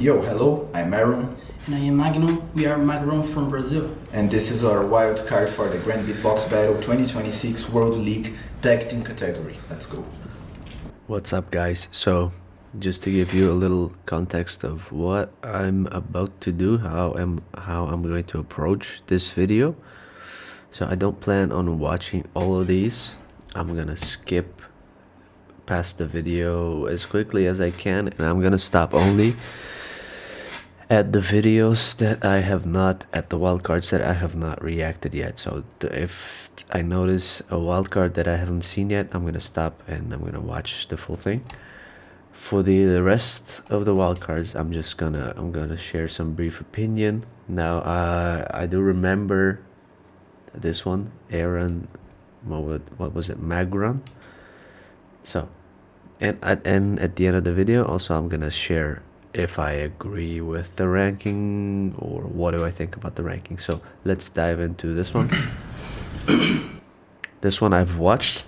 Yo, hello, I'm Aaron. And I am Magno. We are Magron from Brazil. And this is our wild card for the Grand Beatbox Battle 2026 World League Tag Team category. Let's go. What's up, guys? So, just to give you a little context of what I'm about to do, how I'm going to approach this video. So I don't plan on watching all of these. I'm gonna skip past the video as quickly as I can, and I'm gonna stop only at the videos that I have not, at the wildcards that I have not reacted yet. So if I notice a wildcard that I haven't seen yet, I'm gonna stop and I'm gonna watch the full thing. For the rest of the wildcards, I'm gonna share some brief opinion. Now I do remember this one, Aaron, what was it, Magron? So and at the end of the video also I'm gonna share if I agree with the ranking or what do I think about the ranking. So let's dive into this one. This one I've watched.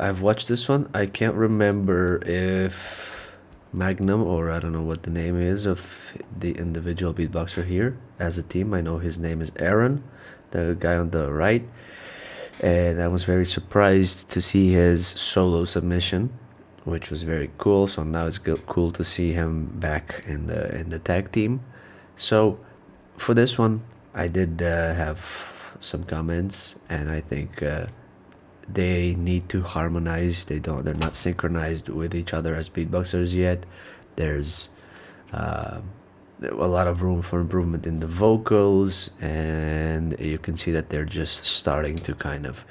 I've watched this one. I can't remember if Magnum, or I don't know what the name is of the individual beatboxer here as a team. I know his name is Aaron, the guy on the right, and I was very surprised to see his solo submission, which was very cool. So now it's cool to see him back in the tag team. So for this one I did have some comments, and I think they need to harmonize. They're not synchronized with each other as beatboxers yet. There's a lot of room for improvement in the vocals, and you can see that they're just starting to kind of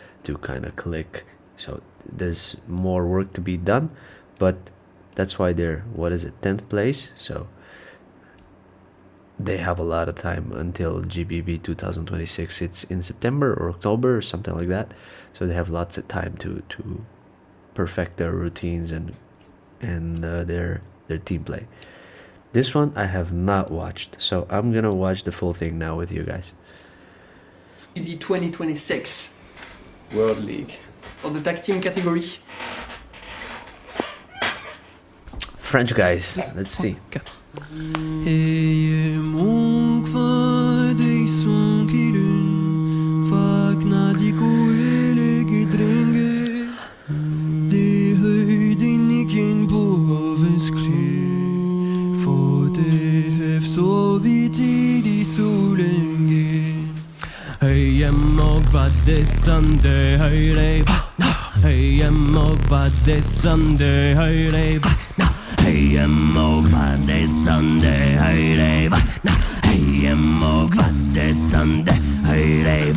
click. So there's more work to be done, but that's why they're, what is it, 10th place. So they have a lot of time until GBB 2026. It's in September or October or something like that. So they have lots of time to perfect their routines and their team play. This one I have not watched, so I'm gonna watch the full thing now with you guys. GBB 2026 World League. for the tag team category. French guys, let's see. Sunday, hey, hey, hey, Sunday, hey, hey, hey, Sunday, hey, hey, hey, Sunday, hey, hey,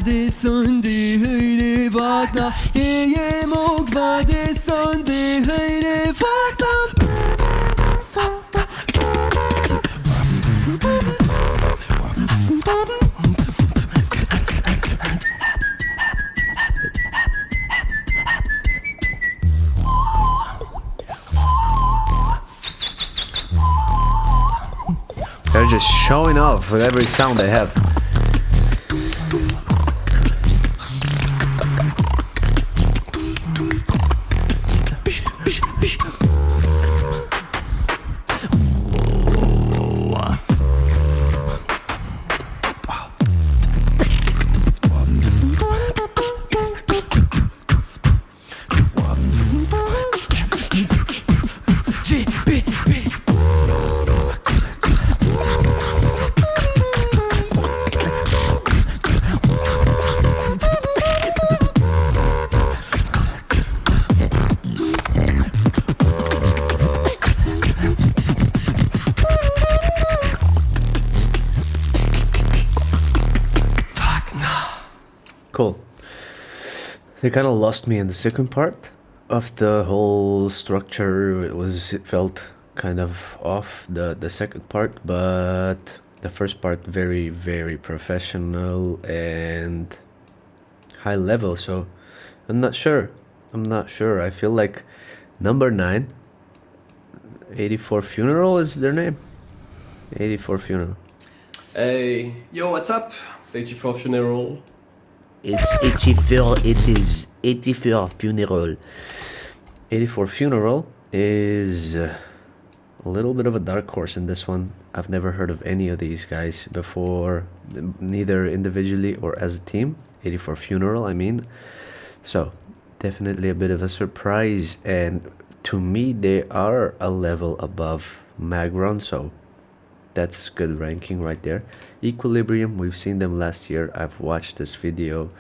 Des Sunday, hey, les Wagner. Hey, Mogwa, des Sunday, hey, les Wagner. They're just showing off with every sound they have. Cool. They kind of lost me in the second part of the whole structure. It felt kind of off the second part, but The first part very, very professional and high level, so I'm not sure. I feel like number 9, 84 Funeral is their name. 84 Funeral. Hey, Yo, what's up? it's 84 Funeral. It's 84, it is 84 Funeral. 84 Funeral is a little bit of a dark horse in this one. I've never heard of any of these guys before, neither individually or as a team. 84 Funeral, I mean. So, definitely a bit of a surprise, and to me, they are a level above Magron, so that's good ranking right there. Equilibrium, we've seen them last year. I've watched this video.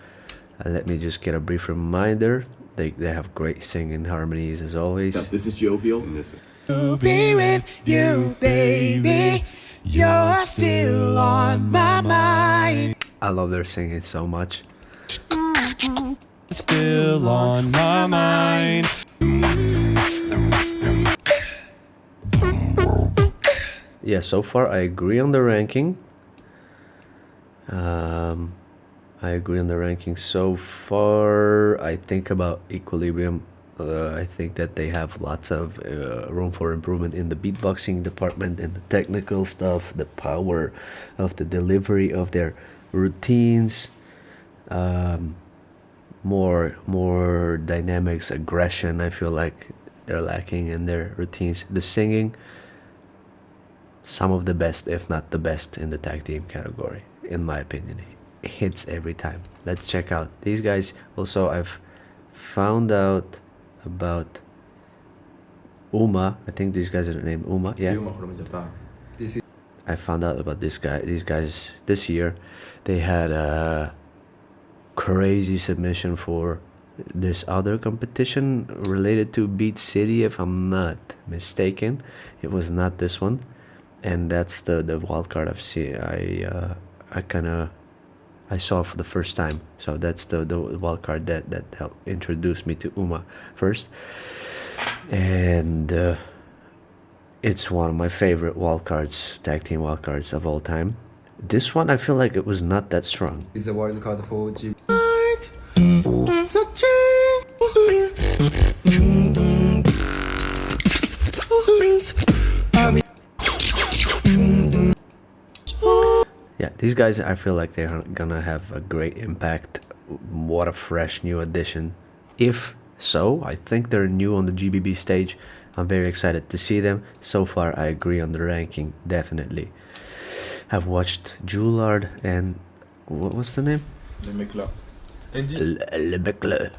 Let me just get a brief reminder. They have great singing harmonies as always. This is Jovial. And this is To be with you, baby. You're still on my mind. I love their singing so much. Still on my mind. Yeah, so far I agree on the ranking. I agree on the ranking so far. I think about Equilibrium. I think that they have lots of room for improvement in the beatboxing department and the technical stuff, the power of the delivery of their routines, more dynamics, aggression. I feel like they're lacking in their routines. The singing, some of the best, if not the best, in the tag team category, in my opinion. It hits every time. Let's check out these guys. Also, I've found out about Uma. I think these guys are named Uma. Yeah. Yuma from Japan. I found out about these guys this year. They had a crazy submission for this other competition related to Beat City, if I'm not mistaken. It was not this one, and that's the wild card I've seen. I saw for the first time. So that's the wild card that helped introduce me to Uma first, and it's one of my favorite wild cards, tag team wild cards of all time. This one I feel like it was not that strong. Is a wild card for GB. Yeah, these guys, I feel like they're gonna have a great impact. What a fresh new addition. If so, I think they're new on the GBB stage. I'm very excited to see them. So far, I agree on the ranking, definitely. I've watched Julard and what's the name? Le Mecla. Le Becler.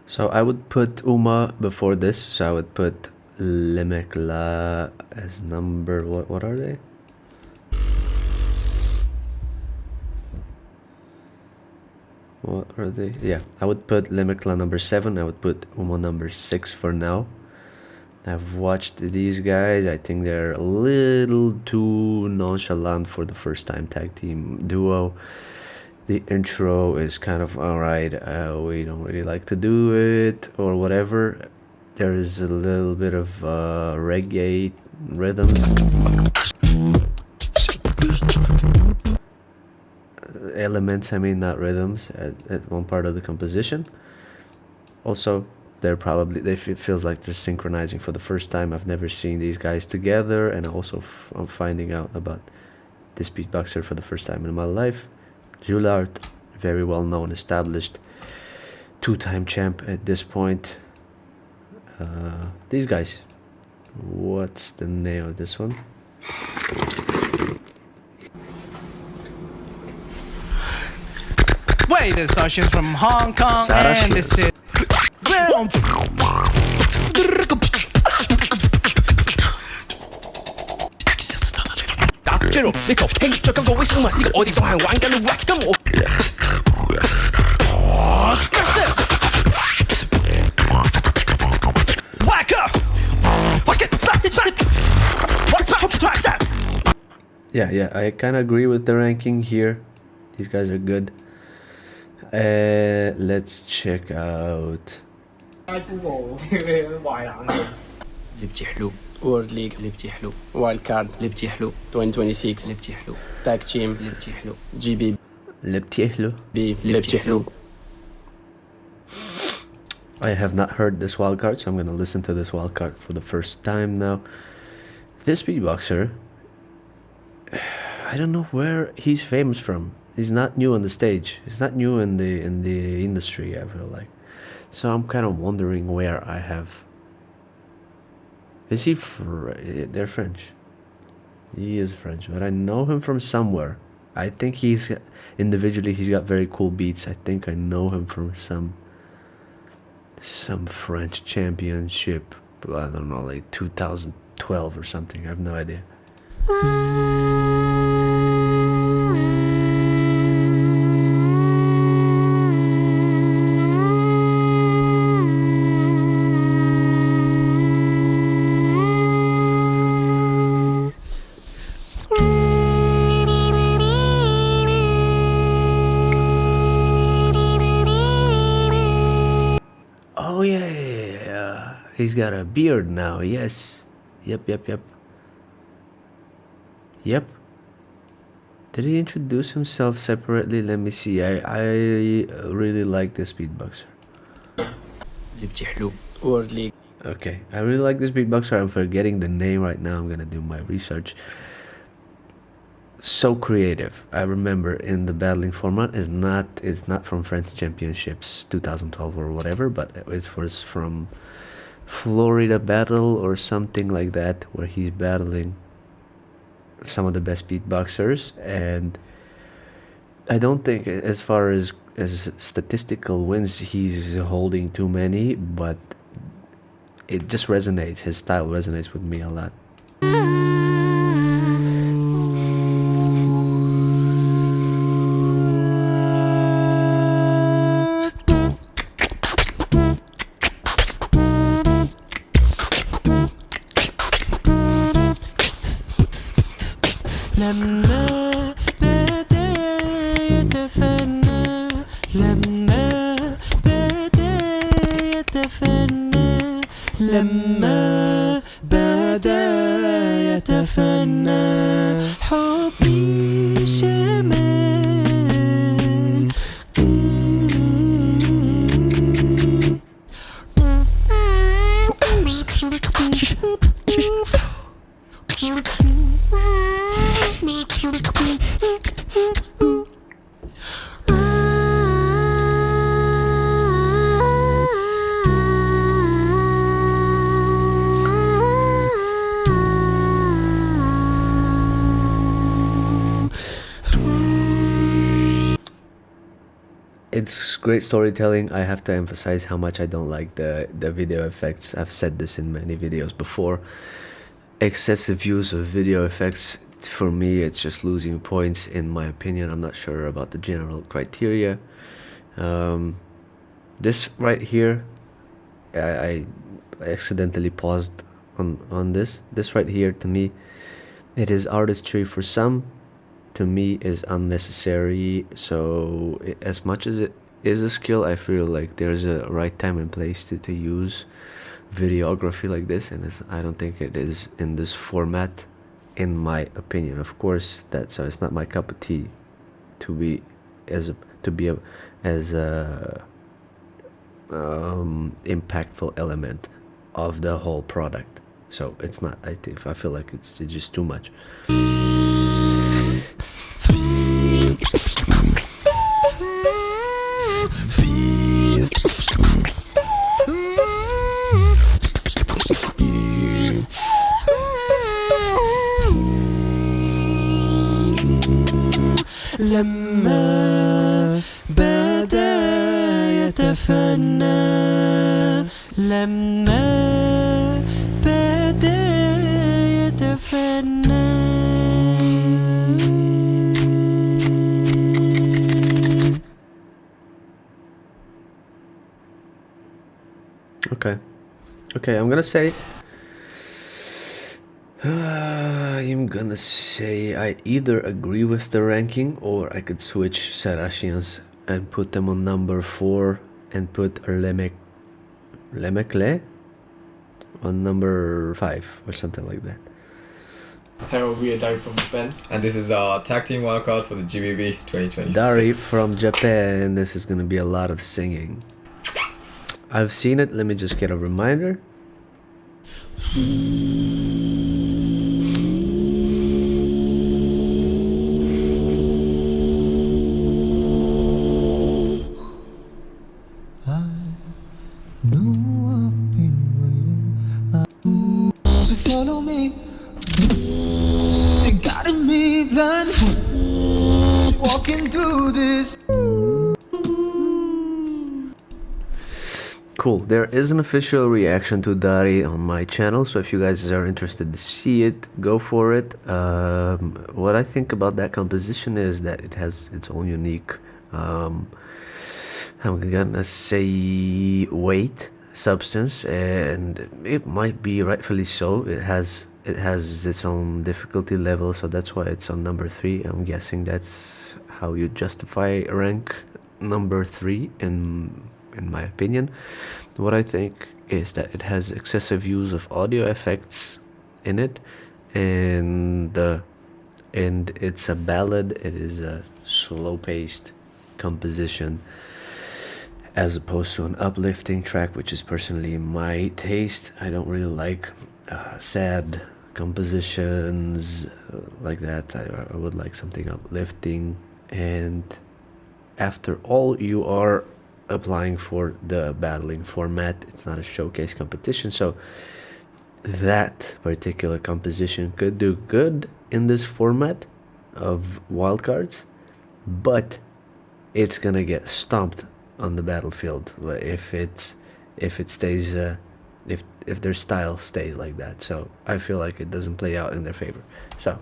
So I would put Uma before this. So I would put Le Mecla as number. What are they? What are they? Yeah, I would put Le Mecla number 7. I would put Uma number 6 for now. I've watched these guys. I think they're a little too nonchalant for the first time tag team duo. The intro is kind of alright. We don't really like to do it or whatever. There is a little bit of reggae rhythms. Elements, I mean, not rhythms, at one part of the composition. Also, it feels like they're synchronizing for the first time. I've never seen these guys together, and also I'm finding out about this beatboxer for the first time in my life. Julard, very well known, established, 2-time champ at this point. These guys, what's the name of this one? Wait, this Sasha's from Hong Kong and this is yeah, I kind of agree with the ranking here. These guys are good. Let's check out. لعبتي حلو وورد ليج لعبتي حلو وايلد كارد لعبتي حلو 2026 لعبتي حلو تاك تيم لعبتي حلو جي بي لبتيحلو. لعبتي حلو. I have not heard this wildcard, so I'm gonna listen to this wildcard for the first time now. This beatboxer, I don't know where he's famous from. He's not new on the stage. He's not new in the industry, I feel like. So I'm kind of wondering where I have. Is he? They're French. He is French, but I know him from somewhere. I think he's individually. He's got very cool beats. I think I know him from some French championship. I don't know, like 2012 or something. I have no idea. Oh yeah. He's got a beard now. Yes. Yep. Did he introduce himself separately? Let me see. I really like this beatboxer. لعبتي حلو وورد ليج. Okay, I really like this beatboxer. I'm forgetting the name right now. I'm gonna do my research. So creative. I remember in the battling format it's not from French Championships 2012 or whatever, but it was from Florida Battle or something like that, where he's battling some of the best beatboxers. And I don't think, as far as statistical wins, he's holding too many, but it just resonates. His style resonates with me a lot. لما بدا يتفنى لما بدا يتفنى لما بدا يتفنى حبي شمال It's great storytelling. I have to emphasize how much I don't like the video effects. I've said this in many videos before. Excessive use of video effects, for me, it's just losing points, in my opinion. I'm not sure about the general criteria. This right here, I accidentally paused on this. This right here, to me, it is artistry for some. To me, is unnecessary. So as much as it is a skill, I feel like there's a right time and place to use videography like this, and I don't think it is in this format, in my opinion. Of course, so it's not my cup of tea to be as impactful element of the whole product. So it's not. I feel like it's just too much. لما بدا يتفنى لما بدا يتفنى. Okay, I'm gonna say I'm gonna say I either agree with the ranking or I could switch Saracens and put them on number 4 and put Lemekle on number 5 or something like that. Hello, we are Dari from Japan. And this is our tag team wildcard for the GBB 2026. Dari from Japan. This is gonna be a lot of singing. I've seen it. Let me just get a reminder. Follow me, guiding me blind, walking through this. Cool. There is an official reaction to Dari on my channel, so if you guys are interested to see it, go for it. What I think about that composition is that it has its own unique, I'm gonna say, weight, substance, and it might be rightfully so. It has its own difficulty level, so that's why it's on number 3. I'm guessing that's how you justify rank number 3 in my opinion. What I think is that it has excessive use of audio effects in it, and it's a ballad. It is a slow-paced composition as opposed to an uplifting track, which is personally my taste. I don't really like sad compositions like that. I would like something uplifting, and after all, you are applying for the battling format. It's not a showcase competition, so that particular composition could do good in this format of wildcards, but it's gonna get stomped on the battlefield if it stays if their style stays like that. So I feel like it doesn't play out in their favor. So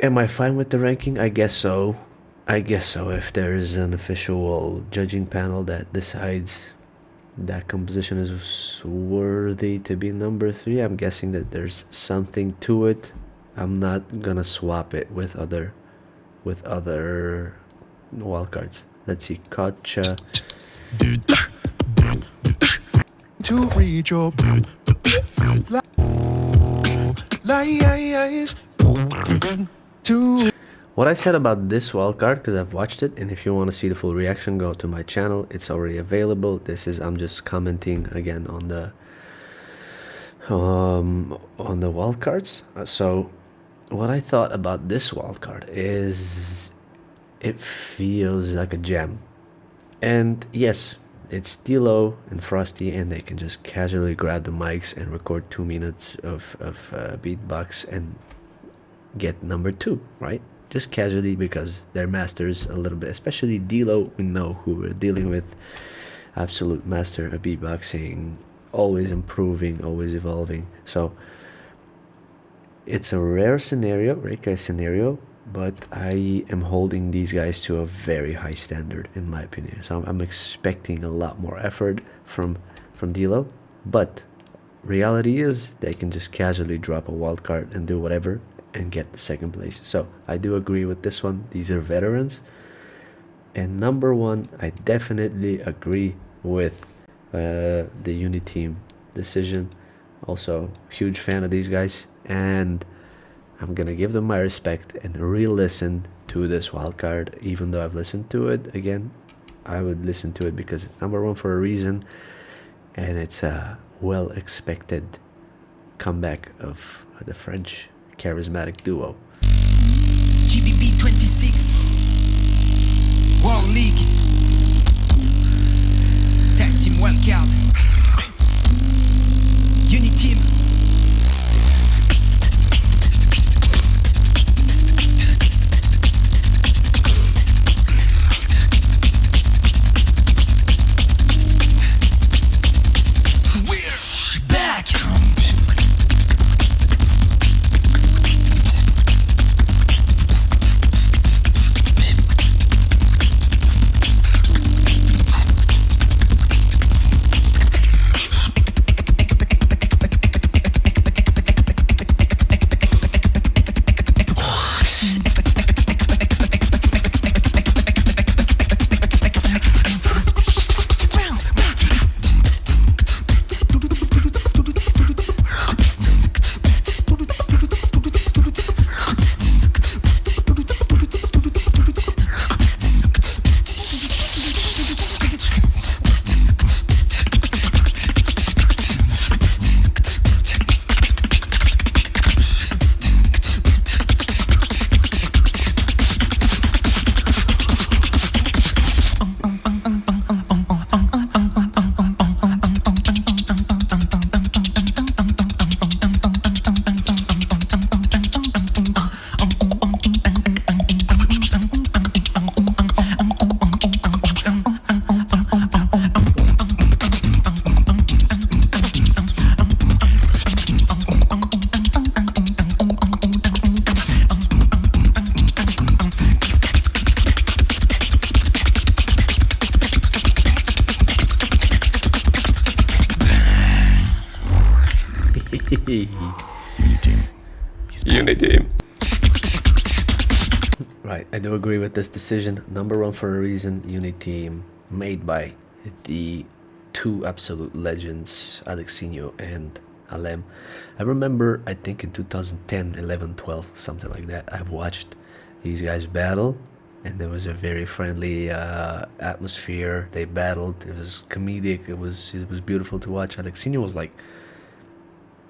am I fine with the ranking? I guess so. If there is an official judging panel that decides that composition is worthy to be number 3, I'm guessing that there's something to it. I'm not gonna swap it with other wildcards. Let's see, Kocha. To reach your to What I said about this wildcard, because I've watched it, and if you want to see the full reaction, go to my channel. It's already available. I'm just commenting again on the wildcards. So what I thought about this wildcard is it feels like a gem. And yes, it's Dilo and Frosty, and they can just casually grab the mics and record 2 minutes of beatbox and get number 2, right? Just casually, because they're masters a little bit, especially Dilo. We know who we're dealing with. Absolute master of beatboxing, always improving, always evolving. So it's a rare case scenario, but I am holding these guys to a very high standard, in my opinion. So I'm expecting a lot more effort from Dilo, but reality is they can just casually drop a wild card and do whatever and get the 2nd place. So I do agree with this one. These are veterans. And number 1, I definitely agree with the Uniteam decision. Also, huge fan of these guys, and I'm gonna give them my respect and re-listen to this wildcard. Even though I've listened to it again, I would listen to it because it's number 1 for a reason, and it's a well-expected comeback of the French charismatic duo. GBB26 World League Tag Team Wildcard Uniteam. We're back. Unity. Right, I do agree with this decision. Number one for a reason. Unity team made by the two absolute legends, Alexinho and Alem. I remember, I think in 2010, 11, 12, something like that, I've watched these guys battle, and there was a very friendly atmosphere. They battled. It was comedic. It was beautiful to watch. Alexinho was like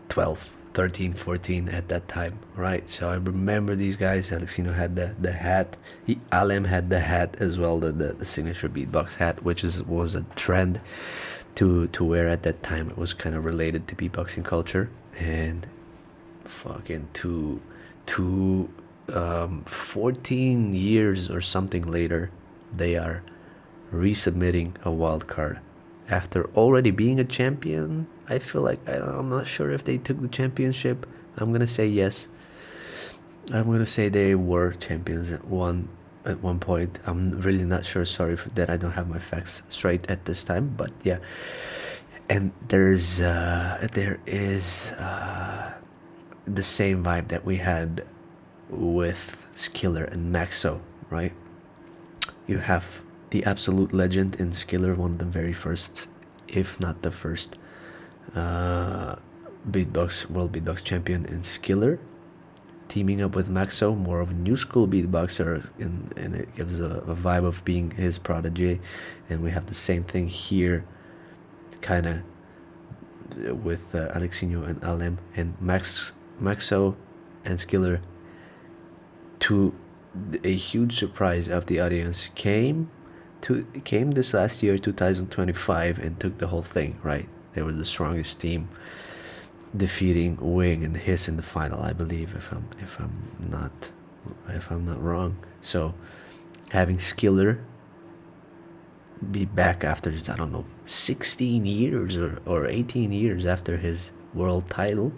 12, 13, 14 at that time, right? So I remember these guys. Alexinho had the hat. Alem had the hat as well, the signature beatbox hat, which was a trend to wear at that time. It was kind of related to beatboxing culture. And fucking 14 years or something later, they are resubmitting a wild card after already being a champion. I feel like I'm not sure if they took the championship. I'm gonna say yes. I'm gonna say they were champions at one point. I'm really not sure. Sorry for that. I don't have my facts straight at this time, but yeah. And there is the same vibe that we had with Skiller and Maxo, right? You have the absolute legend in Skiller, one of the very first, if not the first, world beatbox champion in Skiller, teaming up with Maxo, more of a new school beatboxer, and it gives a vibe of being his protege. And we have the same thing here, kind of with Alexinho and Alem, and Maxo and Skiller, to a huge surprise of the audience, came this last year, 2025, and took the whole thing, right? They were the strongest team, defeating Wing and Hiss in the final, I believe, if I'm not wrong. So having Skiller be back after, I don't know, 16 years or 18 years after his world title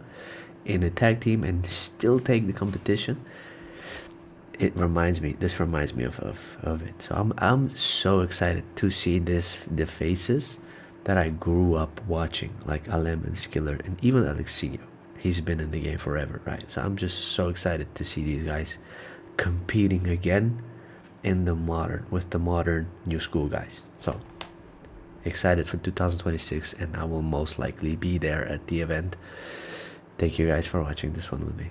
in a tag team and still take the competition, this reminds me of it. So I'm so excited to see the faces that I grew up watching, like Alem and Skiller, and even Alexinho. He's been in the game forever, right? So I'm just so excited to see these guys competing again with the modern new school guys. So excited for 2026, and I will most likely be there at the event. Thank you guys for watching this one with me.